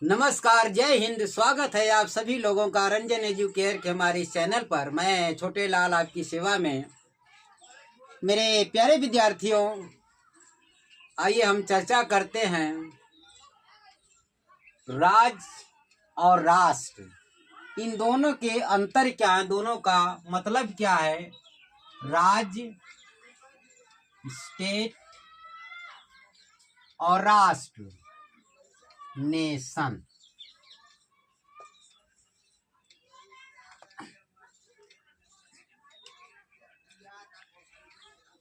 नमस्कार, जय हिंद। स्वागत है आप सभी लोगों का रंजन एजुकेयर के हमारे इस चैनल पर। मैं छोटे लाल आपकी सेवा में। मेरे प्यारे विद्यार्थियों, आइए हम चर्चा करते हैं राज्य और राष्ट्र, इन दोनों के अंतर क्या है, दोनों का मतलब क्या है। राज्य, स्टेट और राष्ट्र, नेशन।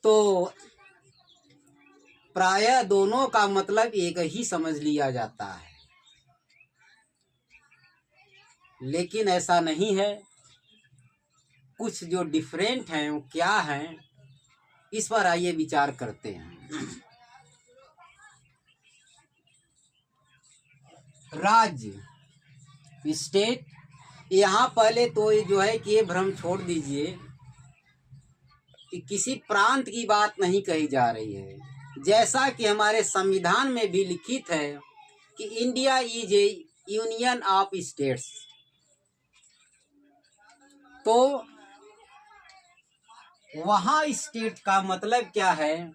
तो प्रायः दोनों का मतलब एक ही समझ लिया जाता है, लेकिन ऐसा नहीं है। कुछ जो डिफरेंट हैं वो क्या हैं, इस पर आइए विचार करते हैं। राज्य, स्टेट, यहाँ पहले तो ये जो है कि ये भ्रम छोड़ दीजिए कि किसी प्रांत की बात नहीं कही जा रही है। जैसा कि हमारे संविधान में भी लिखित है कि India is A union of states. तो वहाँ स्टेट का मतलब क्या है?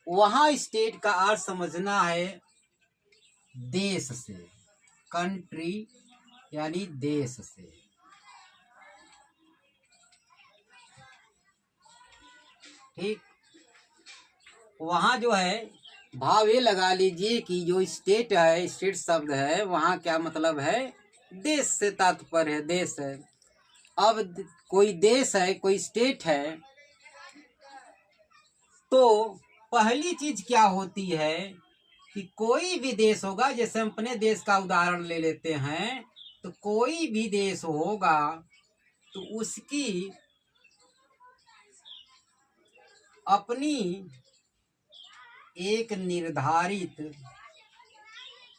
वहाँ स्टेट का अर्थ समझना है देश से, कंट्री यानी देश से। ठीक, वहाँ जो है भाव ये लगा लीजिए कि जो स्टेट है, स्टेट शब्द है, वहाँ क्या मतलब है? देश से तात्पर्य है, देश है। अब कोई देश है, कोई स्टेट है, तो पहली चीज क्या होती है कि कोई भी देश होगा, जैसे हम अपने देश का उदाहरण ले लेते हैं, तो कोई भी देश होगा तो उसकी अपनी एक निर्धारित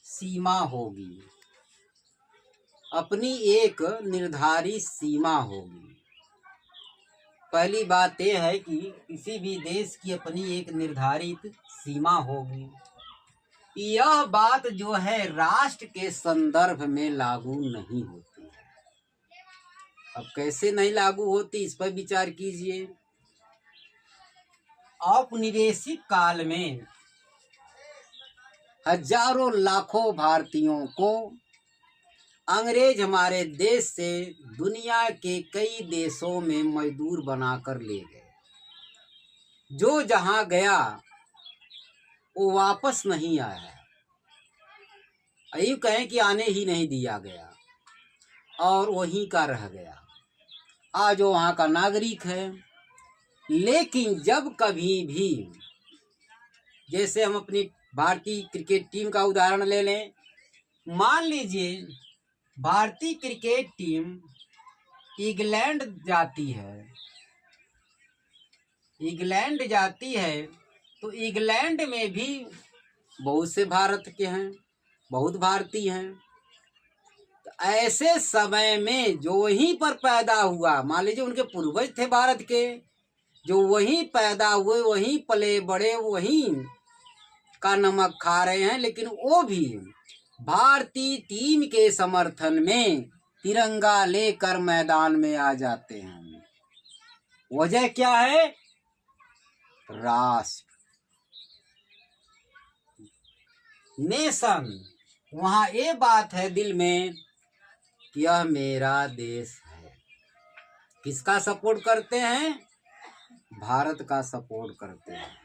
सीमा होगी, अपनी एक निर्धारित सीमा होगी। पहली बात यह है कि किसी भी देश की अपनी एक निर्धारित सीमा होगी। यह बात जो है राष्ट्र के संदर्भ में लागू नहीं होती है। अब कैसे नहीं लागू होती, इस पर विचार कीजिए। औपनिवेशिक काल में हजारों लाखों भारतीयों को अंग्रेज हमारे देश से दुनिया के कई देशों में मजदूर बनाकर ले गए। जो जहां गया वो वापस नहीं आया, यूं कहें कि आने ही नहीं दिया गया और वहीं का रह गया। आज वो वहाँ का नागरिक है। लेकिन जब कभी भी, जैसे हम अपनी भारतीय क्रिकेट टीम का उदाहरण ले लें, मान लीजिए भारतीय क्रिकेट टीम इंग्लैंड जाती है, इंग्लैंड जाती है, तो इंग्लैंड में भी बहुत से भारत के हैं, बहुत भारतीय हैं। तो ऐसे समय में जो वहीं पर पैदा हुआ, मान लीजिए उनके पूर्वज थे भारत के, जो वहीं पैदा हुए, वहीं पले बड़े, वहीं का नमक खा रहे हैं, लेकिन वो भी भारतीय टीम के समर्थन में तिरंगा लेकर मैदान में आ जाते हैं। वजह क्या है? राष्ट्र, नेशन। वहां ये बात है दिल में कि यह मेरा देश है। किसका सपोर्ट करते हैं? भारत का सपोर्ट करते हैं।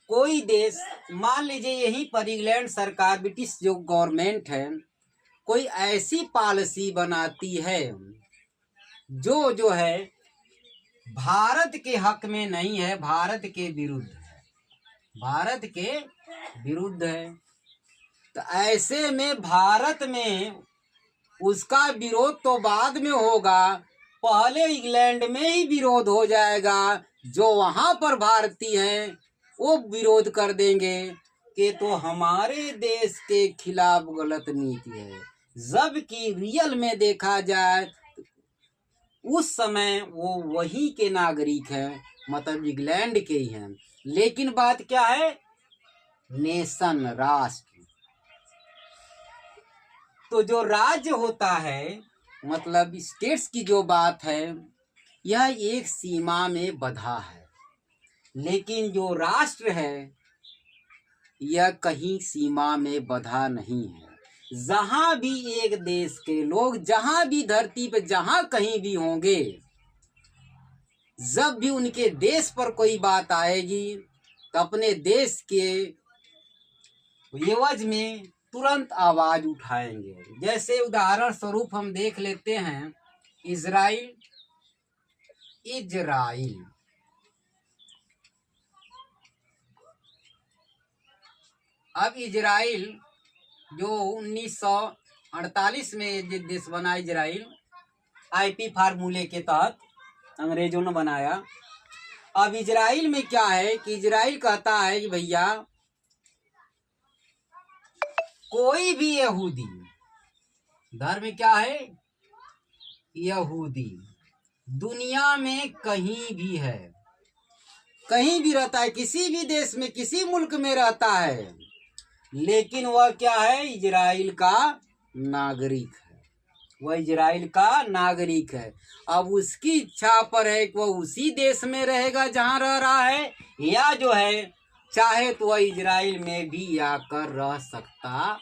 कोई देश, मान लीजिए यहीं पर इंग्लैंड सरकार, ब्रिटिश जो गवर्नमेंट है, कोई ऐसी पॉलिसी बनाती है जो है भारत के हक में नहीं है, भारत के विरुद्ध है, भारत के विरुद्ध है। तो ऐसे में भारत में उसका विरोध तो बाद में होगा, पहले इंग्लैंड में ही विरोध हो जाएगा। जो वहां पर भारतीय हैं वो विरोध कर देंगे कि तो हमारे देश के खिलाफ गलत नीति है। जबकि रियल में देखा जाए उस समय वो वही के नागरिक हैं, मतलब इंग्लैंड के ही हैं। लेकिन बात क्या है? नेशन, राष्ट्र। तो जो राज्य होता है, मतलब स्टेट्स की जो बात है, यह एक सीमा में बंधा है, लेकिन जो राष्ट्र है यह कहीं सीमा में बंधा नहीं है। जहां भी एक देश के लोग, जहां भी धरती पे जहां कहीं भी होंगे, जब भी उनके देश पर कोई बात आएगी तो अपने देश के एवज में तुरंत आवाज उठाएंगे। जैसे उदाहरण स्वरूप हम देख लेते हैं इजराइल। अब इजराइल जो 1948 में जो देश बना इजराइल, आईपी फार्मूले के तहत अंग्रेजों ने बनाया। अब इजराइल में क्या है कि इजराइल कहता है कि भैया कोई भी यहूदी, धर्म क्या है? यहूदी, दुनिया में कहीं भी है, कहीं भी रहता है, किसी भी देश में, किसी मुल्क में रहता है, लेकिन वह क्या है? इजराइल का नागरिक है। वह इजराइल का नागरिक है। अब उसकी इच्छा पर है कि वह उसी देश में रहेगा जहां रह रहा है, या जो है चाहे तो वह इजराइल में भी आकर रह सकता